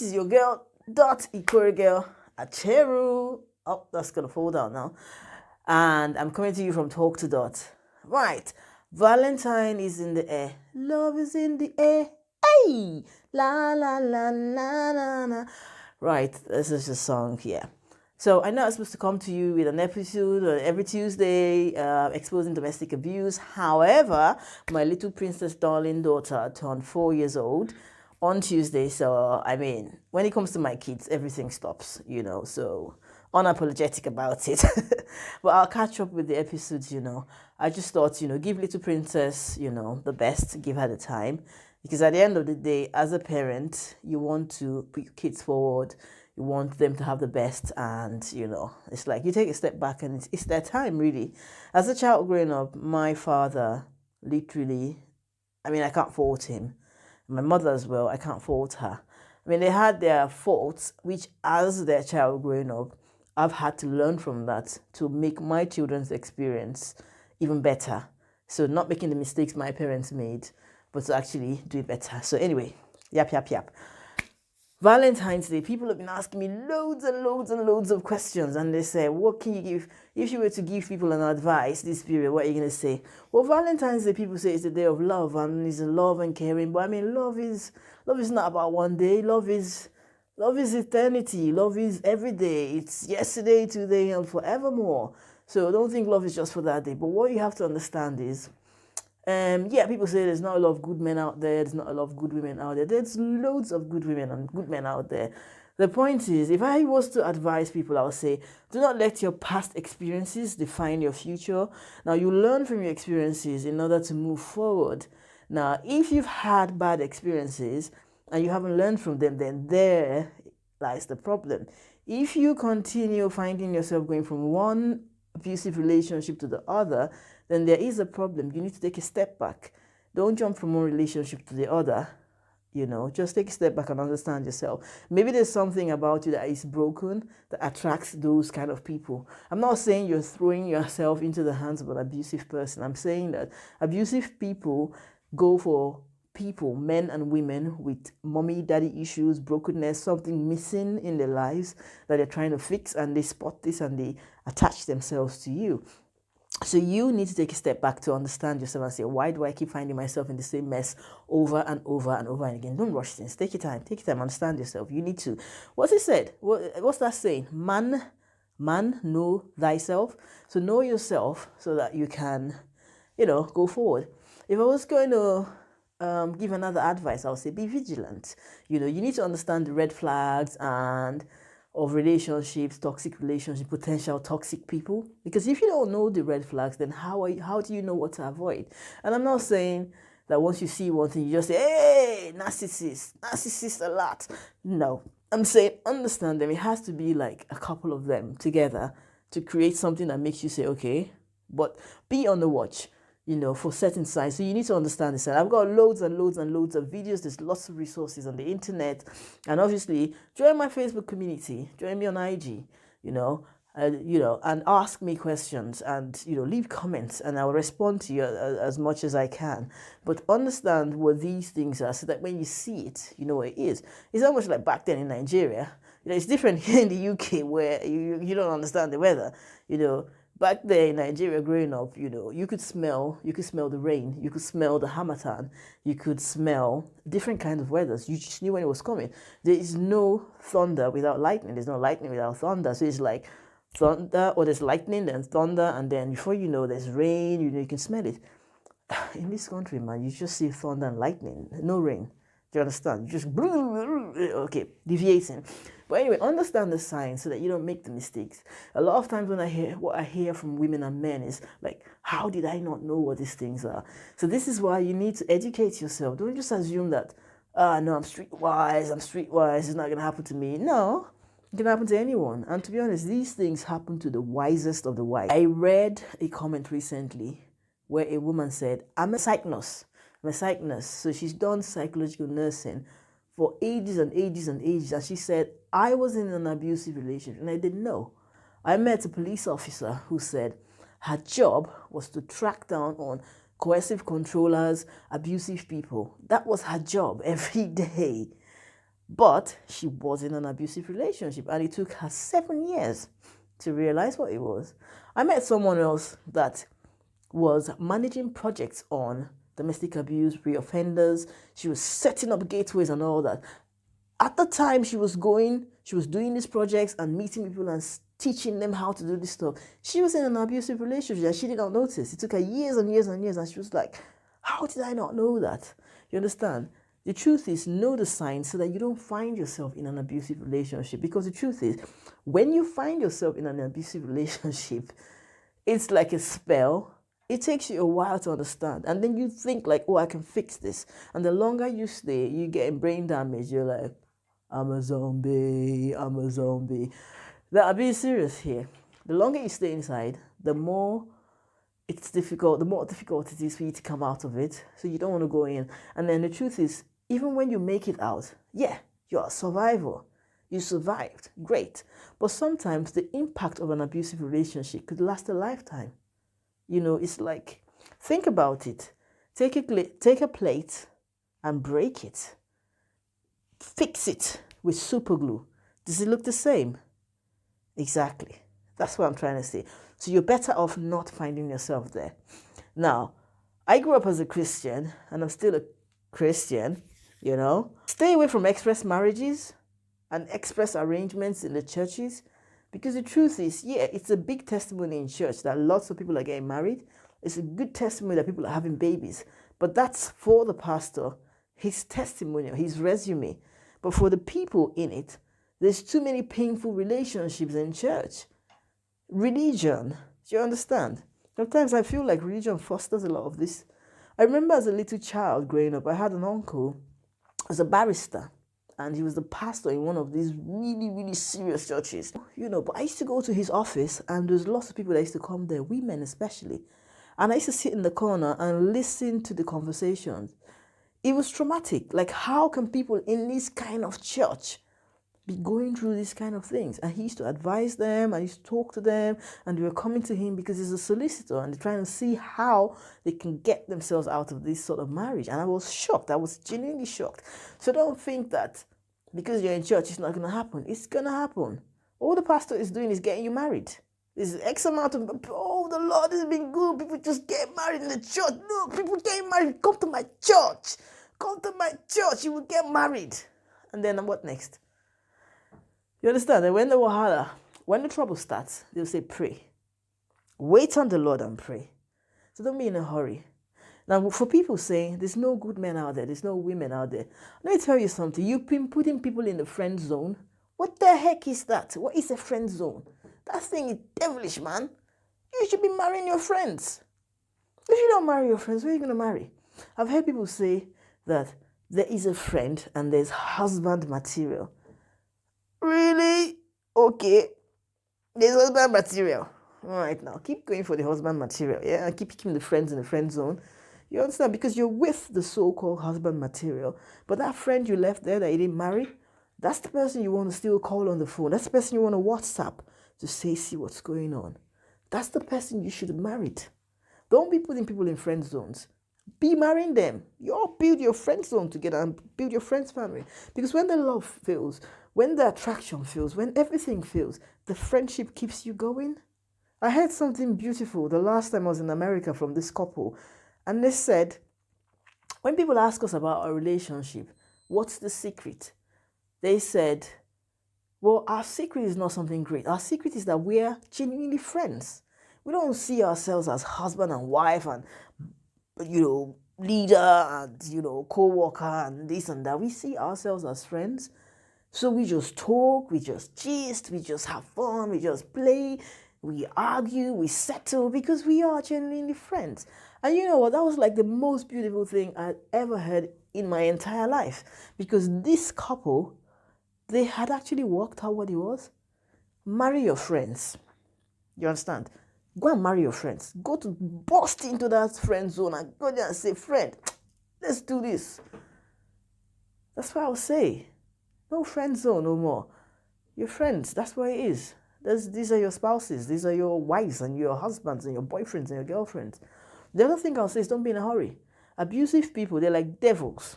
is your girl, Dot Ikore Girl, Acheru. Oh, that's going to fall down now. And I'm coming to you from Talk to Dot. Right. Valentine is in the air. Love is in the air. Hey! La la la la la la. Right. This is the song here. So I know I'm supposed to come to you with an episode every Tuesday exposing domestic abuse. However, my little princess darling daughter turned 4 years old on Tuesday. So, I mean, when it comes to my kids, everything stops, so unapologetic about it. But I'll catch up with the episodes, I just thought, give little princess, the best, give her the time. Because at the end of the day, as a parent, you want to put your kids forward. You want them to have the best, and it's like you take a step back and it's their time, really. As a child growing up, my father literally, I mean, I can't fault him. My mother as well, I can't fault her. I mean, they had their faults, which as their child growing up, I've had to learn from that to make my children's experience even better. So not making the mistakes my parents made, but to actually do it better. So anyway, yap. Valentine's Day, people have been asking me loads and loads and loads of questions, and they say, what can you give, if you were to give people an advice this period, what are you going to say? Well, Valentine's Day, people say it's a day of love, and it's love and caring, but I mean, love is not about one day. Love is eternity. Love is every day. It's yesterday, today, and forevermore. So don't think love is just for that day, but what you have to understand is, people say there's not a lot of good men out there, there's not a lot of good women out there. There's loads of good women and good men out there. The point is, if I was to advise people, I would say, do not let your past experiences define your future. Now, you learn from your experiences in order to move forward. Now, if you've had bad experiences and you haven't learned from them, then there lies the problem. If you continue finding yourself going from one abusive relationship to the other, then there is a problem. You need to take a step back. Don't jump from one relationship to the other. Just take a step back and understand yourself. Maybe there's something about you that is broken that attracts those kind of people. I'm not saying you're throwing yourself into the hands of an abusive person. I'm saying that abusive people go for people, men and women with mommy, daddy issues, brokenness, something missing in their lives that they're trying to fix, and they spot this and they attach themselves to you. So you need to take a step back to understand yourself and say, why do I keep finding myself in the same mess over and over and over and again? Don't rush things. Take your time. Understand yourself. You need to. What's it said? What's that saying? Man, know thyself. So know yourself so that you can, go forward. If I was going to give another advice, I would say be vigilant. You need to understand the red flags and of relationships, toxic relationships, potential toxic people. Because if you don't know the red flags, then how do you know what to avoid? And I'm not saying that once you see one thing, you just say, hey, narcissist a lot. No, I'm saying understand them. It has to be like a couple of them together to create something that makes you say, okay, but be on the watch. For certain signs. So you need to understand this. And I've got loads and loads and loads of videos. There's lots of resources on the internet. And obviously, join my Facebook community. Join me on IG, and ask me questions and, leave comments, and I'll respond to you as much as I can. But understand what these things are so that when you see it, you know what it is. It's almost like back then in Nigeria. It's different here in the UK where you don't understand the weather, Back there in Nigeria, growing up, you could smell the rain, you could smell the harmattan, you could smell different kinds of weathers. You just knew when it was coming. There is no thunder without lightning. There's no lightning without thunder. So it's like thunder, or there's lightning, then thunder, and then before you know, there's rain. You can smell it. In this country, man, you just see thunder and lightning, no rain. Do you understand? You just deviating. But anyway, understand the signs so that you don't make the mistakes. A lot of times when I hear from women and men is like, how did I not know what these things are? So this is why you need to educate yourself. Don't just assume that, no, I'm streetwise, it's not going to happen to me. No, it can happen to anyone. And to be honest, these things happen to the wisest of the wise. I read a comment recently where a woman said, I'm a psych nurse. So she's done psychological nursing for ages and ages and ages. And she said, I was in an abusive relationship and I didn't know. I met a police officer who said her job was to track down on coercive controllers, abusive people. That was her job every day. But she was in an abusive relationship, and it took her 7 years to realize what it was. I met someone else that was managing projects on domestic abuse, reoffenders. She was setting up gateways and all that. At the time she was doing these projects and meeting people and teaching them how to do this stuff. She was in an abusive relationship and she did not notice. It took her years and years and years, and she was like, how did I not know that? You understand? The truth is, know the signs so that you don't find yourself in an abusive relationship. Because the truth is, when you find yourself in an abusive relationship, it's like a spell. It takes you a while to understand. And then you think like, oh, I can fix this. And the longer you stay, you get brain damage. You're like, I'm a zombie, I'm a zombie. I'm being serious here. The longer you stay inside, the more it's difficult, the more difficult it is for you to come out of it. So you don't want to go in. And then the truth is, even when you make it out, yeah, you're a survivor. You survived, great. But sometimes the impact of an abusive relationship could last a lifetime. You know, it's like, think about it. Take a plate and break it. Fix it with super glue. Does it look the same? Exactly. That's what I'm trying to say. So you're better off not finding yourself there. Now, I grew up as a Christian, and I'm still a Christian, you know. Stay away from express marriages and express arrangements in the churches, because the truth is, yeah, it's a big testimony in church that lots of people are getting married. It's a good testimony that people are having babies. But that's for the pastor, his testimonial, his resume. But for the people in it, there's too many painful relationships in church. Religion, do you understand? Sometimes I feel like religion fosters a lot of this. I remember as a little child growing up, I had an uncle who was a barrister, and he was the pastor in one of these really, really serious churches. You know, but I used to go to his office, and there's lots of people that used to come there, women especially. And I used to sit in the corner and listen to the conversations. It was traumatic. Like, how can people in this kind of church be going through these kind of things? And he used to advise them, I used to talk to them, and they were coming to him because he's a solicitor, and they're trying to see how they can get themselves out of this sort of marriage. And I was shocked. I was genuinely shocked. So don't think that because you're in church, it's not going to happen. It's going to happen. All the pastor is doing is getting you married. There's X amount of, oh, the Lord has been good. People just get married in the church. No, people get married. Come to my church. Come to my church. You will get married. And then what next? You understand? And when the trouble starts, they'll say, pray. Wait on the Lord and pray. So don't be in a hurry. Now, for people saying there's no good men out there, there's no women out there, let me tell you something. You've been putting people in the friend zone. What the heck is that? What is a friend zone? That thing is devilish, man. You should be marrying your friends. If you don't marry your friends, who are you going to marry? I've heard people say that there is a friend and there's husband material. Really? Okay. There's husband material. All right, now keep going for the husband material. Yeah, and keep keeping the friends in the friend zone. You understand? Because you're with the so-called husband material. But that friend you left there that you didn't marry, that's the person you want to still call on the phone. That's the person you want to WhatsApp to say, see what's going on. That's the person you should have married. Don't be putting people in friend zones. Be marrying them. You all build your friend zone together and build your friend's family. Because when the love fails, when the attraction fails, when everything fails, the friendship keeps you going. I heard something beautiful the last time I was in America from this couple. And they said, when people ask us about our relationship, what's the secret? They said, well, our secret is not something great. Our secret is that we're genuinely friends. We don't see ourselves as husband and wife and, leader and, co-worker and this and that. We see ourselves as friends. So we just talk, we just gist, we just have fun, we just play, we argue, we settle because we are genuinely friends. And you know what? That was like the most beautiful thing I'd ever heard in my entire life. Because this couple, they had actually worked out what it was. Marry your friends. You understand? Go and marry your friends. Go to bust into that friend zone and go there and say, friend, let's do this. That's what I would say. No friend zone no more. Your friends, that's what it is. These are your spouses. These are your wives and your husbands and your boyfriends and your girlfriends. The other thing I'll say is don't be in a hurry. Abusive people, they're like devils.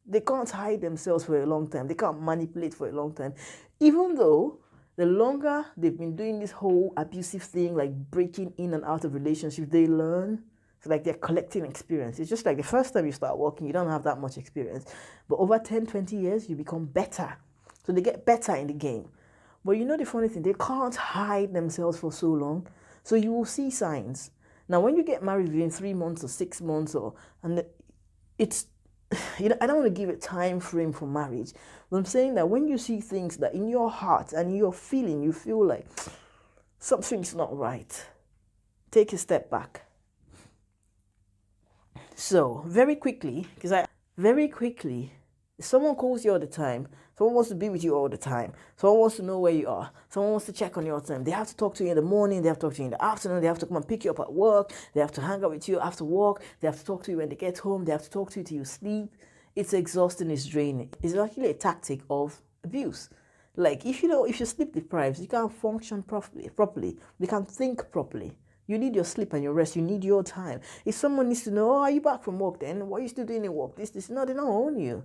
They can't hide themselves for a long time. They can't manipulate for a long time. Even though the longer they've been doing this whole abusive thing, like breaking in and out of relationships, they learn. So like they're collecting experience. It's just like the first time you start working, you don't have that much experience. But over 10, 20 years, you become better. So they get better in the game. But you know the funny thing, they can't hide themselves for so long. So you will see signs. Now, when you get married within 3 months or 6 months, and it's, I don't want to give a time frame for marriage, but I'm saying that when you see things that in your heart and your feeling, you feel like something's not right, take a step back. So very quickly, if someone calls you all the time, someone wants to be with you all the time, someone wants to know where you are, someone wants to check on you all the time, they have to talk to you in the morning, they have to talk to you in the afternoon, they have to come and pick you up at work, they have to hang out with you after work, they have to talk to you when they get home, they have to talk to you till you sleep. It's exhausting, it's draining. It's actually a tactic of abuse. Like if you're sleep deprived, you can't function properly. You can't think properly. You need your sleep and your rest. You need your time. If someone needs to know, are you back from work then? What are you still doing in work? No, they don't own you.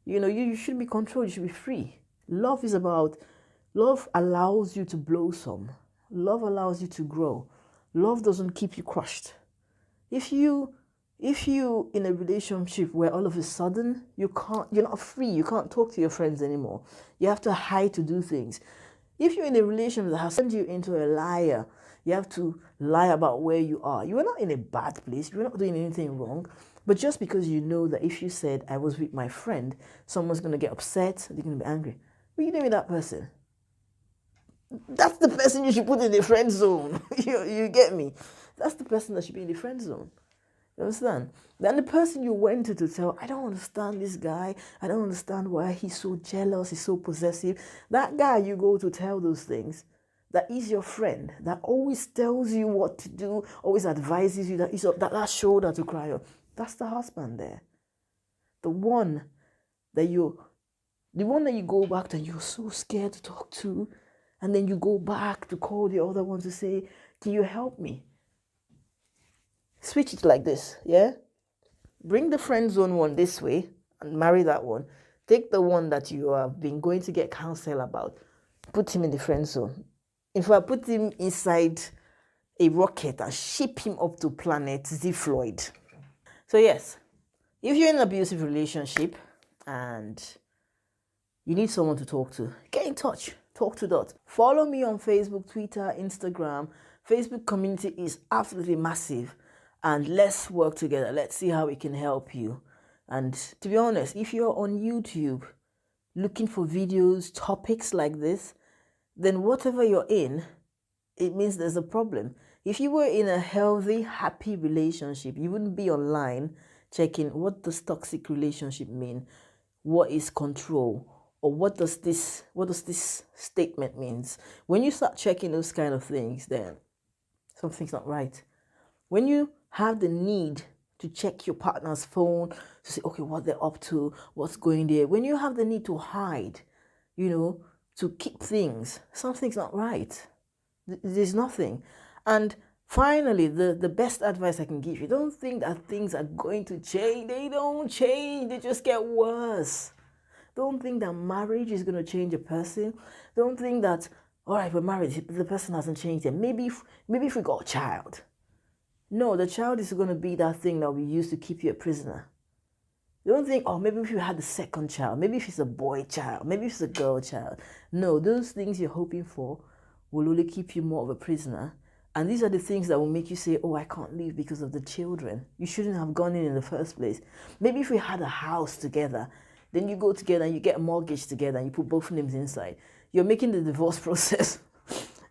You should be controlled. You should be free. Love allows you to blossom. Love allows you to grow. Love doesn't keep you crushed. If you in a relationship where all of a sudden you're not free, you can't talk to your friends anymore, you have to hide to do things. If you're in a relationship that has turned you into a liar, you have to lie about where you are. You are not in a bad place. You're not doing anything wrong. But just because you know that if you said, I was with my friend, someone's going to get upset, they're going to be angry. What are you doing with that person? That's the person you should put in the friend zone. You get me? That's the person that should be in the friend zone. You understand? Then the person you went to tell, I don't understand this guy. I don't understand why he's so jealous. He's so possessive. That guy you go to tell those things, that is your friend, that always tells you what to do, always advises you, that is that shoulder to cry on. That's the husband there. The one that you go back to and you're so scared to talk to, and then you go back to call the other one to say, can you help me? Switch it like this, yeah? Bring the friend zone one this way and marry that one. Take the one that you have been going to get counsel about, put him in the friend zone. If I put him inside a rocket and ship him up to planet Z Floyd. So yes, if you're in an abusive relationship and you need someone to talk to, get in touch. Talk to Dot. Follow me on Facebook, Twitter, Instagram. Facebook community is absolutely massive. And let's work together. Let's see how we can help you. And to be honest, if you're on YouTube looking for videos, topics like this, then whatever you're in, it means there's a problem. If you were in a healthy, happy relationship, you wouldn't be online checking what does toxic relationship mean, what is control, or what does this statement means. When you start checking those kind of things, then something's not right. When you have the need to check your partner's phone to say, okay, what they're up to, what's going there, when you have the need to hide, to keep things, something's not right. There's nothing. And finally, the best advice I can give you, don't think that things are going to change. They don't change. They just get worse. Don't think that marriage is going to change a person. Don't think that, all right, we're married, the person hasn't changed yet. Maybe if we got a child. No, the child is going to be that thing that we use to keep you a prisoner. Don't think, oh, maybe if you had a second child, maybe if it's a boy child, maybe if it's a girl child. No, those things you're hoping for will only keep you more of a prisoner. And these are the things that will make you say, oh, I can't leave because of the children. You shouldn't have gone in the first place. Maybe if we had a house together, then you go together and you get a mortgage together and you put both names inside. You're making the divorce process.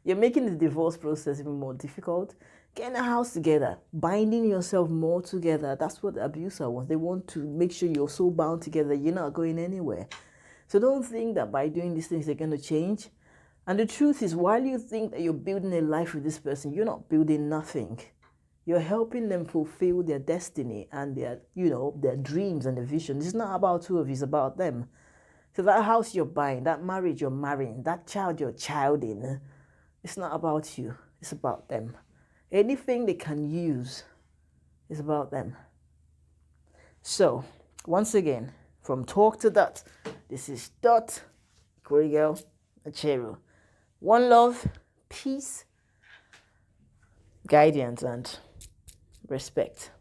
You're making the divorce process even more difficult. Getting a house together, binding yourself more together. That's what the abuser wants. They want to make sure you're so bound together, you're not going anywhere. So don't think that by doing these things, they're going to change. And the truth is, while you think that you're building a life with this person, you're not building nothing. You're helping them fulfill their destiny and their dreams and their vision. It's not about two of you, it's about them. So that house you're buying, that marriage you're marrying, that child you're childing, it's not about you, it's about them. Anything they can use is about them. So, once again, From talk to dot. This is Dot, Ikori girl, Acheru. One love, peace, guidance, and respect.